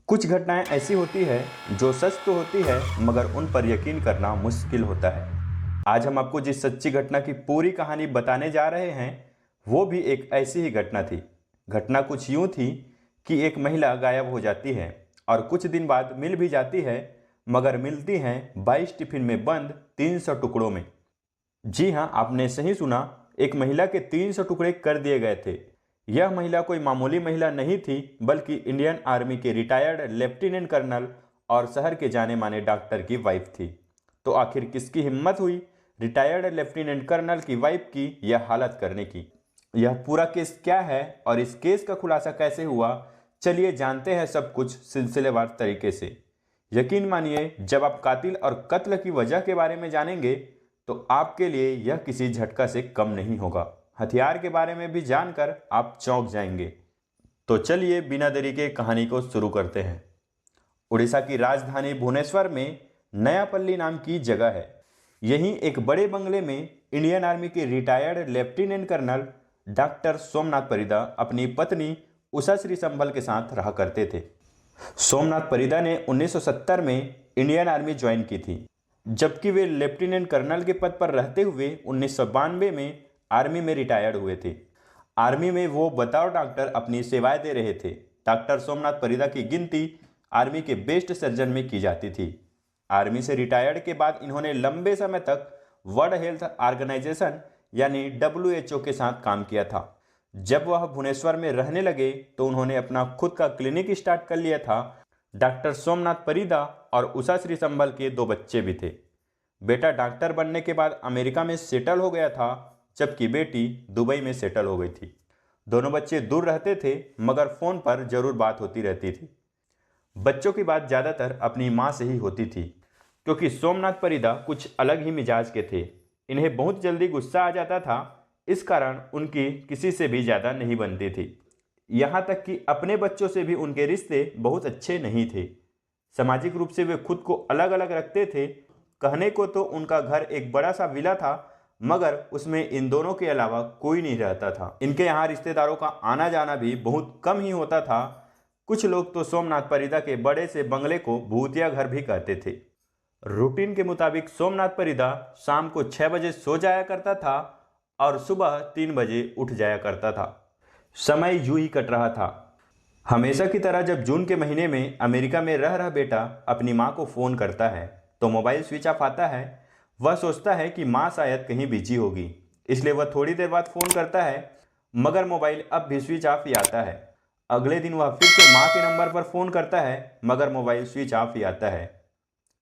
कुछ घटनाएं ऐसी होती है जो सच तो होती है मगर उन पर यकीन करना मुश्किल होता है। आज हम आपको जिस सच्ची घटना की पूरी कहानी बताने जा रहे हैं वो भी एक ऐसी ही घटना थी। घटना कुछ यूं थी कि एक महिला गायब हो जाती है और कुछ दिन बाद मिल भी जाती है, मगर मिलती हैं 22 टिफिन में बंद 300 टुकड़ों में। जी हाँ, आपने सही सुना। एक महिला के 300 टुकड़े कर दिए गए थे। यह महिला कोई मामूली महिला नहीं थी, बल्कि इंडियन आर्मी के रिटायर्ड लेफ्टिनेंट कर्नल और शहर के जाने माने डॉक्टर की वाइफ थी। तो आखिर किसकी हिम्मत हुई रिटायर्ड लेफ्टिनेंट कर्नल की वाइफ की यह हालत करने की? यह पूरा केस क्या है और इस केस का खुलासा कैसे हुआ, चलिए जानते हैं सब कुछ सिलसिलेवार तरीके से। यकीन मानिए, जब आप कातिल और कत्ल की वजह के बारे में जानेंगे तो आपके लिए यह किसी झटका से कम नहीं होगा। हथियार के बारे में भी जानकर आप चौंक जाएंगे। तो चलिए बिना देरी के कहानी को शुरू करते हैं। उड़ीसा की राजधानी भुवनेश्वर में नयापल्ली नाम की जगह है। यहीं एक बड़े बंगले में इंडियन आर्मी के retired lieutenant colonel doctor Somnath Parida अपनी पत्नी उषा श्री संभल के साथ रहा करते थे। सोमनाथ परिदा ने 1970 में इंडियन आर्मी ज्वाइन की थी, जबकि वे लेफ्टिनेंट कर्नल के पद पर रहते हुए 1992 में आर्मी में रिटायर्ड हुए थे। आर्मी में वो बतौर डॉक्टर अपनी सेवाएं दे रहे थे। डॉक्टर सोमनाथ परिदा की गिनती आर्मी के बेस्ट सर्जन में की जाती थी। आर्मी से रिटायर्ड के बाद इन्होंने लंबे समय तक वर्ल्ड हेल्थ ऑर्गेनाइजेशन यानी WHO के साथ काम किया था। जब वह भुवनेश्वर में रहने लगे तो उन्होंने अपना खुद का क्लिनिक स्टार्ट कर लिया था। डॉक्टर सोमनाथ परिदा और उषा श्री संभल के 2 बच्चे भी थे। बेटा डॉक्टर बनने के बाद अमेरिका में सेटल हो गया था, जबकि बेटी दुबई में सेटल हो गई थी। दोनों बच्चे दूर रहते थे, मगर फ़ोन पर ज़रूर बात होती रहती थी। बच्चों की बात ज़्यादातर अपनी माँ से ही होती थी, क्योंकि सोमनाथ परिदा कुछ अलग ही मिजाज के थे। इन्हें बहुत जल्दी गुस्सा आ जाता था, इस कारण उनकी किसी से भी ज़्यादा नहीं बनती थी। यहाँ तक कि अपने बच्चों से भी उनके रिश्ते बहुत अच्छे नहीं थे। सामाजिक रूप से वे खुद को अलग अलग रखते थे। कहने को तो उनका घर एक बड़ा सा विला था, मगर उसमें इन दोनों के अलावा कोई नहीं रहता था। इनके यहाँ रिश्तेदारों का आना जाना भी बहुत कम ही होता था। कुछ लोग तो सोमनाथ परिदा के बड़े से बंगले को भूतिया घर भी कहते थे। रूटीन के मुताबिक सोमनाथ परिदा शाम को 6 बजे सो जाया करता था और सुबह 3 बजे उठ जाया करता था। समय यूं ही कट रहा था। हमेशा की तरह जब जून के महीने में अमेरिका में रह रहा बेटा अपनी माँ को फ़ोन करता है तो मोबाइल स्विच ऑफ आता है। वह सोचता है कि माँ शायद कहीं बिजी होगी, इसलिए वह थोड़ी देर बाद फ़ोन करता है, मगर मोबाइल अब भी स्विच ऑफ ही आता है। अगले दिन वह फिर से माँ के नंबर पर फ़ोन करता है, मगर मोबाइल स्विच ऑफ ही आता है।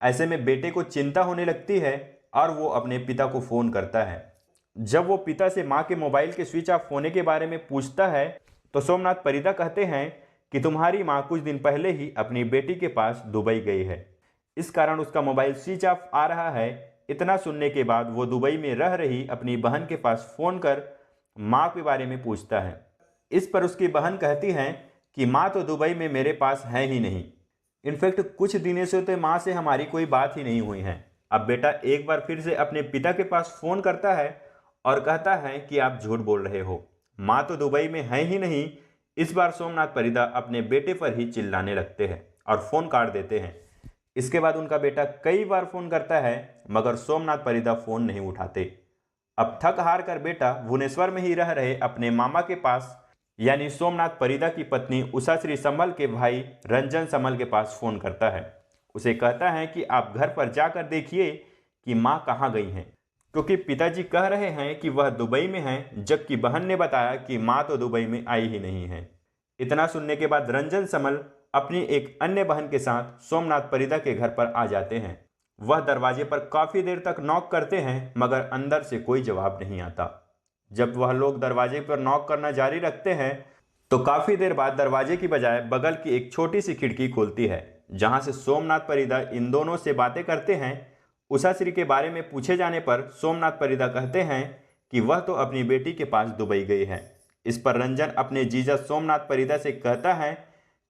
ऐसे में बेटे को चिंता होने लगती है और वो अपने पिता को फ़ोन करता है। जब वो पिता से माँ के मोबाइल के स्विच ऑफ होने के बारे में पूछता है तो सोमनाथ परिदा कहते हैं कि तुम्हारी माँ कुछ दिन पहले ही अपनी बेटी के पास दुबई गई है, इस कारण उसका मोबाइल स्विच ऑफ आ रहा है। इतना सुनने के बाद वो दुबई में रह रही अपनी बहन के पास फ़ोन कर माँ के बारे में पूछता है। इस पर उसकी बहन कहती हैं कि माँ तो दुबई में मेरे पास है ही नहीं। इनफैक्ट कुछ दिनों से तो माँ से हमारी कोई बात ही नहीं हुई है। अब बेटा एक बार फिर से अपने पिता के पास फ़ोन करता है और कहता है कि आप झूठ बोल रहे हो, माँ तो दुबई में है ही नहीं। इस बार सोमनाथ परिदा अपने बेटे पर ही चिल्लाने लगते हैं और फ़ोन काट देते हैं। इसके बाद उनका बेटा कई बार फ़ोन करता है, मगर सोमनाथ परिदा फ़ोन नहीं उठाते। अब थक हार कर बेटा भुवनेश्वर में ही रह रहे अपने मामा के पास यानी सोमनाथ परिदा की पत्नी उषा श्री संभल के भाई रंजन संभल के पास फ़ोन करता है। उसे कहता है कि आप घर पर जाकर देखिए कि माँ कहाँ गई हैं, क्योंकि पिताजी कह रहे हैं कि वह दुबई में हैं, जबकि बहन ने बताया कि माँ तो दुबई में आई ही नहीं है। इतना सुनने के बाद रंजन संभल अपनी एक अन्य बहन के साथ सोमनाथ परिदा के घर पर आ जाते हैं। वह दरवाजे पर काफ़ी देर तक नॉक करते हैं, मगर अंदर से कोई जवाब नहीं आता। जब वह लोग दरवाजे पर नॉक करना जारी रखते हैं तो काफ़ी देर बाद दरवाजे की बजाय बगल की एक छोटी सी खिड़की खुलती है, जहां से सोमनाथ परिदा इन दोनों से बातें करते हैं। उषा श्री के बारे में पूछे जाने पर सोमनाथ परिदा कहते हैं कि वह तो अपनी बेटी के पास दुबई गई है। इस पर रंजन अपने जीजा सोमनाथ परिदा से कहता है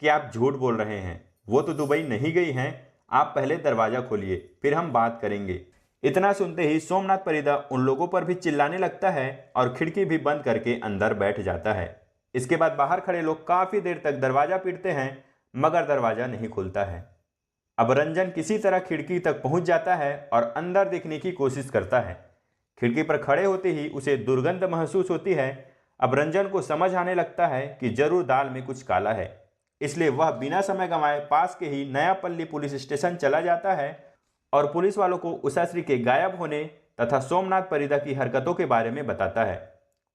कि आप झूठ बोल रहे हैं, वो तो दुबई नहीं गई हैं, आप पहले दरवाज़ा खोलिए फिर हम बात करेंगे। इतना सुनते ही सोमनाथ परिदा उन लोगों पर भी चिल्लाने लगता है और खिड़की भी बंद करके अंदर बैठ जाता है। इसके बाद बाहर खड़े लोग काफ़ी देर तक दरवाज़ा पीटते हैं, मगर दरवाजा नहीं खुलता है। अब रंजन किसी तरह खिड़की तक पहुंच जाता है और अंदर देखने की कोशिश करता है। खिड़की पर खड़े होते ही उसे दुर्गंध महसूस होती है। अब रंजन को समझ आने लगता है कि जरूर दाल में कुछ काला है, इसलिए वह बिना समय गंवाए पास के ही नयापल्ली पुलिस स्टेशन चला जाता है और पुलिस वालों को उषाश्री के गायब होने तथा सोमनाथ परिदा की हरकतों के बारे में बताता है।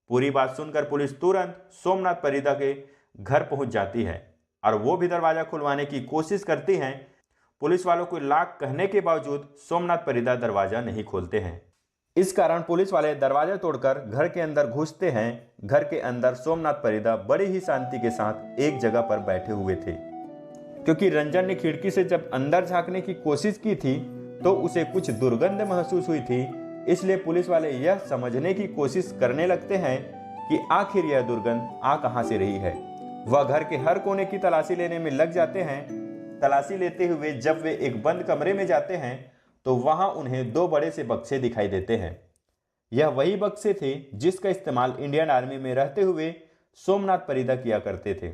पूरी बात सुनकर पुलिस तुरंत सोमनाथ परिदा के घर पहुंच जाती है और वो भी दरवाजा खुलवाने की कोशिश करती हैं। पुलिस वालों को लाख कहने के बावजूद सोमनाथ परिदा दरवाजा नहीं खोलते हैं। इस कारण पुलिस वाले दरवाजा तोड़कर घर के अंदर घुसते हैं। घर के अंदर सोमनाथ परिदा बड़ी ही शांति के साथ एक जगह पर बैठे हुए थे। क्योंकि रंजन ने खिड़की से जब अंदर झांकने की कोशिश की थी तो उसे कुछ दुर्गंध महसूस हुई थी, इसलिए पुलिस वाले यह समझने की कोशिश करने लगते हैं कि आखिर यह दुर्गंध आ कहां से रही है। वह घर के हर कोने की तलाशी लेने में लग जाते हैं। तलाशी लेते हुए जब वे एक बंद कमरे में जाते हैं तो वहां उन्हें दो बड़े से बक्से दिखाई देते हैं। यह वही बक्से थे जिसका इस्तेमाल इंडियन आर्मी में रहते हुए सोमनाथ परिदा किया करते थे।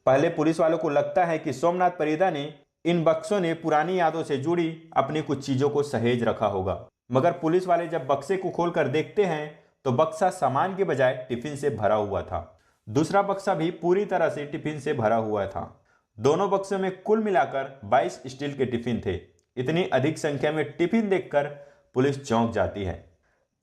पहले पुलिस वालों को लगता है कि सोमनाथ परिदा ने इन बक्सों ने पुरानी यादों से जुड़ी अपनी कुछ चीजों को सहेज रखा होगा, मगर पुलिस वाले जब बक्से को खोलकर देखते हैं तो बक्सा सामान के बजाय टिफिन से भरा हुआ था। दूसरा बक्सा भी पूरी तरह से टिफिन से भरा हुआ था। दोनों बक्सों में कुल मिलाकर 22 स्टील के टिफिन थे। इतनी अधिक संख्या में टिफिन देखकर पुलिस चौंक जाती है।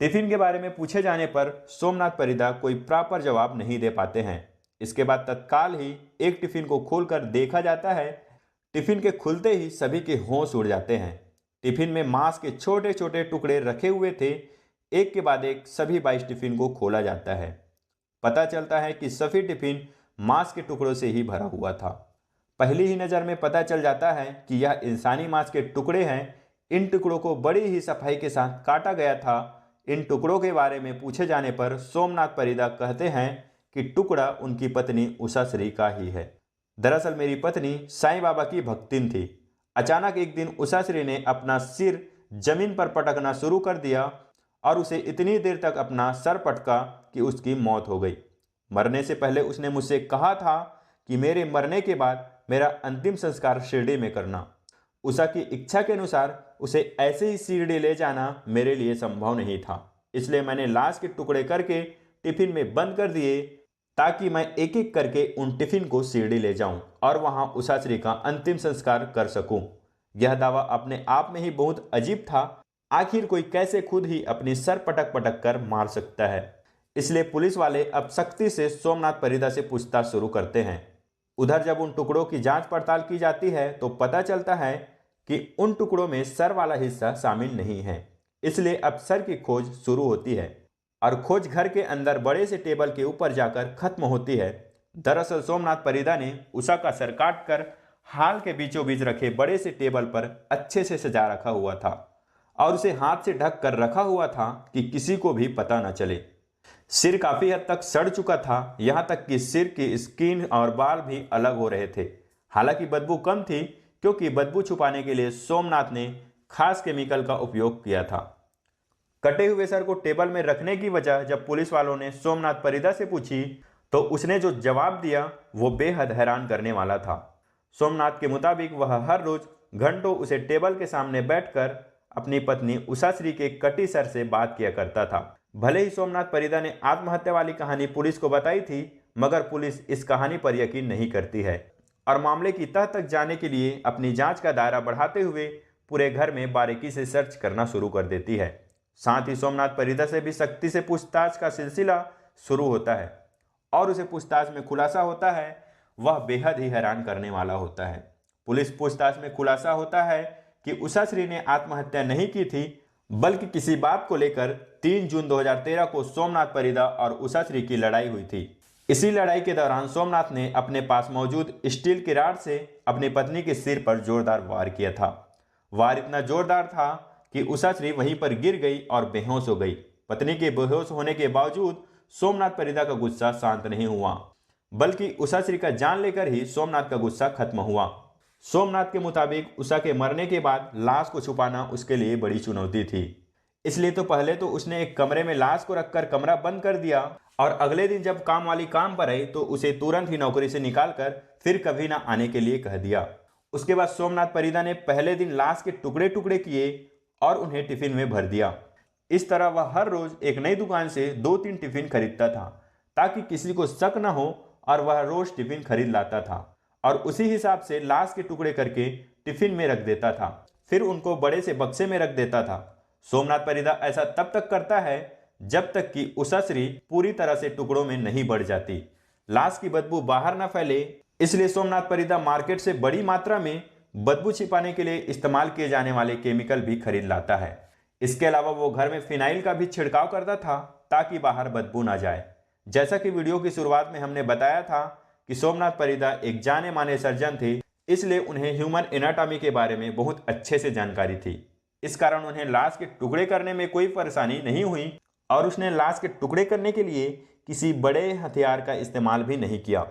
टिफिन के बारे में पूछे जाने पर सोमनाथ परिदा कोई प्रॉपर जवाब नहीं दे पाते हैं। इसके बाद तत्काल ही एक टिफिन को खोलकर देखा जाता है। टिफिन के खुलते ही सभी के होश उड़ जाते हैं। टिफिन में मांस के छोटे छोटे टुकड़े रखे हुए थे। एक के बाद एक सभी 22 टिफिन को खोला जाता है। पता चलता है कि सभी टिफिन मांस के टुकड़ों से ही भरा हुआ था। पहली ही नज़र में पता चल जाता है कि यह इंसानी मांस के टुकड़े हैं। इन टुकड़ों को बड़ी ही सफाई के साथ काटा गया था। इन टुकड़ों के बारे में पूछे जाने पर सोमनाथ परिदा कहते हैं कि टुकड़ा उनकी पत्नी उषाश्री का ही है। दरअसल मेरी पत्नी साईं बाबा की भक्तिन थी। अचानक एक दिन उषाश्री ने अपना सिर जमीन पर पटकना शुरू कर दिया और उसे इतनी देर तक अपना सर पटका कि उसकी मौत हो गई। मरने से पहले उसने मुझसे कहा था कि मेरे मरने के बाद मेरा अंतिम संस्कार शिरडी में करना। उषा की इच्छा के अनुसार उसे ऐसे ही शिरडी ले जाना मेरे लिए संभव नहीं था, इसलिए मैंने लाश के टुकड़े करके टिफिन में बंद कर दिए ताकि मैं एक एक करके उन टिफिन को शिरडी ले जाऊं और वहां उषाश्री का अंतिम संस्कार कर सकूं। यह दावा अपने आप में ही बहुत अजीब था। आखिर कोई कैसे खुद ही अपनी सर पटक पटक कर मार सकता है। इसलिए पुलिस वाले अब सख्ती से सोमनाथ परिदा से पूछताछ शुरू करते हैं। उधर जब उन टुकड़ों की जांच पड़ताल की जाती है तो पता चलता है कि उन टुकड़ों में सर वाला हिस्सा शामिल नहीं है। इसलिए अब सर की खोज शुरू होती है और खोज घर के अंदर बड़े से टेबल के ऊपर जाकर खत्म होती है। दरअसल सोमनाथ परिदा ने उषा का सर काट कर हाल के बीचों बीच रखे बड़े से टेबल पर अच्छे से सजा रखा हुआ था और उसे हाथ से ढक कर रखा हुआ था कि किसी को भी पता न चले। सिर काफी हद तक सड़ चुका था, यहाँ तक कि सिर की स्किन और बाल भी अलग हो रहे थे। हालांकि बदबू कम थी क्योंकि बदबू छुपाने के लिए सोमनाथ ने खास केमिकल का उपयोग किया था। कटे हुए सर को टेबल में रखने की वजह जब पुलिस वालों ने सोमनाथ परिदा से पूछी तो उसने जो जवाब दिया वो बेहद हैरान करने वाला था। सोमनाथ के मुताबिक वह हर रोज घंटों उसे टेबल के सामने बैठकर अपनी पत्नी उषाश्री के कटी सर से बात किया करता था। भले ही सोमनाथ परिदा ने आत्महत्या वाली कहानी पुलिस को बताई थी, मगर पुलिस इस कहानी पर यकीन नहीं करती है और मामले की तह तक जाने के लिए अपनी जांच का दायरा बढ़ाते हुए पूरे घर में बारीकी से सर्च करना शुरू कर देती है। साथ ही सोमनाथ परिदा से भी सख्ती से पूछताछ का सिलसिला शुरू होता है और उसे पूछताछ में खुलासा होता है वह बेहद ही हैरान करने वाला होता है। पुलिस पूछताछ में खुलासा होता है कि उषाश्री ने आत्महत्या नहीं की थी, बल्कि किसी बात को लेकर 3 जून 2013 को सोमनाथ परिदा और उषाश्री की लड़ाई हुई थी। इसी लड़ाई के दौरान सोमनाथ ने अपने पास मौजूद स्टील की रॉड से अपनी पत्नी के सिर पर जोरदार वार किया था। वार इतना जोरदार था कि उषाश्री वहीं पर गिर गई और बेहोश हो गई। पत्नी के बेहोश होने के बावजूद सोमनाथ परिदा का गुस्सा शांत नहीं हुआ, बल्कि उषाश्री का जान लेकर ही सोमनाथ का गुस्सा खत्म हुआ। सोमनाथ के मुताबिक उषा के मरने के बाद लाश को छुपाना उसके लिए बड़ी चुनौती थी, इसलिए तो पहले तो उसने एक कमरे में लाश को रखकर कमरा बंद कर दिया और अगले दिन जब काम वाली काम पर आई तो उसे तुरंत ही नौकरी से निकालकर फिर कभी ना आने के लिए कह दिया। उसके बाद सोमनाथ परिदा ने पहले दिन लाश के टुकड़े टुकड़े किए और उन्हें टिफिन में भर दिया। इस तरह वह हर रोज एक नई दुकान से 2-3 टिफिन खरीदता था ताकि किसी को शक न हो, और वह रोज टिफिन खरीद लाता था और उसी हिसाब से लाश के टुकड़े करके टिफिन में रख देता था, फिर उनको बड़े से बक्से में रख देता था। सोमनाथ परिदा ऐसा तब तक करता है जब तक कि उषाश्री पूरी तरह से टुकड़ों में नहीं बढ़ जाती। लाश की बदबू बाहर न फैले, इसलिए सोमनाथ परिदा मार्केट से बड़ी मात्रा में बदबू छिपाने के लिए इस्तेमाल किए जाने वाले केमिकल भी खरीद लाता है। इसके अलावा वो घर में फिनाइल का भी छिड़काव करता था ताकि बाहर बदबू ना जाए। जैसा कि वीडियो की शुरुआत में हमने बताया था कि सोमनाथ परिदा एक जाने माने सर्जन थे, इसलिए उन्हें ह्यूमन एनाटॉमी के बारे में बहुत अच्छे से जानकारी थी। इस कारण उन्हें लाश के टुकड़े करने में कोई परेशानी नहीं हुई और उसने लाश के टुकड़े करने के लिए किसी बड़े हथियार का इस्तेमाल भी नहीं किया,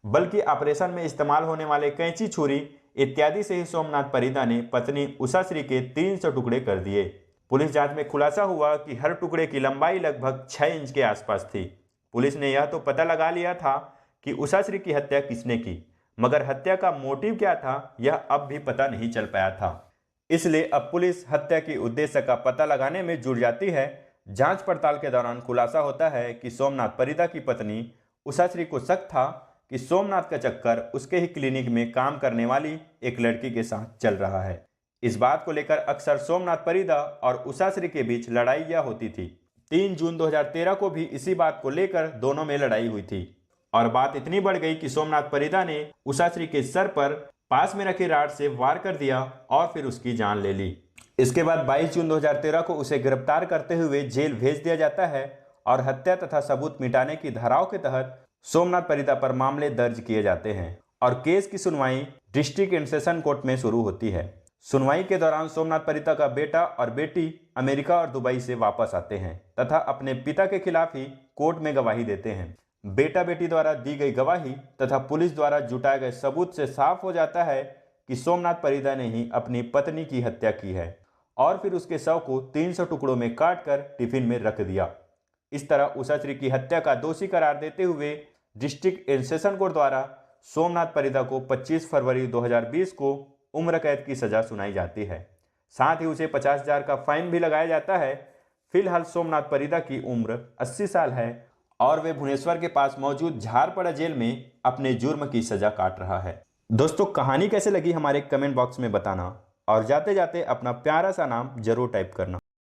बल्कि ऑपरेशन में इस्तेमाल होने वाले कैंची, छुरी इत्यादि से ही सोमनाथ परिदा ने पत्नी उषाश्री के 300 टुकड़े कर दिए। पुलिस जांच में खुलासा हुआ कि हर टुकड़े की लंबाई लगभग 6 इंच के आसपास थी। पुलिस ने यह तो पता लगा लिया था कि उषाश्री की हत्या किसने की, मगर हत्या का मोटिव क्या था यह अब भी पता नहीं चल पाया था। इसलिए अब पुलिस हत्या के उद्देश्य का पता लगाने में जुट जाती है। जांच पड़ताल के दौरान खुलासा होता है कि सोमनाथ परिदा की पत्नी उषाश्री को शक था कि सोमनाथ का चक्कर उसके ही क्लिनिक में काम करने वाली एक लड़की के साथ चल रहा है। इस बात को लेकर अक्सर सोमनाथ परिदा और उषाश्री के बीच लड़ाइयाँ होती थी। 3 जून 2013 को भी इसी बात को लेकर दोनों में लड़ाई हुई थी और बात इतनी बढ़ गई कि सोमनाथ परिदा ने उषाश्री के सर पर पास में रखे राड से वार कर दिया और फिर उसकी जान ले ली। इसके बाद 22 जून 2013 को उसे गिरफ्तार करते हुए जेल भेज दिया जाता है और हत्या तथा सबूत मिटाने की धाराओं के तहत सोमनाथ परिदा पर मामले दर्ज किए जाते हैं और केस की सुनवाई डिस्ट्रिक्ट एंड सेशन कोर्ट में शुरू होती है। सुनवाई के दौरान सोमनाथ परिदा का बेटा और बेटी अमेरिका और दुबई से वापस आते हैं तथा अपने पिता के खिलाफ ही कोर्ट में गवाही देते हैं। बेटा बेटी द्वारा दी गई गवाही तथा पुलिस द्वारा जुटाए गए सबूत से साफ हो जाता है कि सोमनाथ परिदा ने ही अपनी पत्नी की हत्या की है और फिर उसके शव को 300 टुकड़ों में काटकर टिफिन में रख दिया। इस तरह उषाश्री की हत्या का दोषी करार देते हुए डिस्ट्रिक्ट एंड सेशन कोर्ट द्वारा सोमनाथ परिदा को 25 फरवरी 2020 को उम्र कैद की सजा सुनाई जाती है। साथ ही उसे 50,000 का फाइन भी लगाया जाता है। फिलहाल सोमनाथ परिदा की उम्र 80 साल है और वे भुवनेश्वर के पास मौजूद झारपड़ा जेल में अपने जुर्म की सजा काट रहा है। दोस्तों, कहानी कैसे लगी हमारे कमेंट बॉक्स में बताना और जाते जाते अपना प्यारा सा नाम जरूर टाइप करना।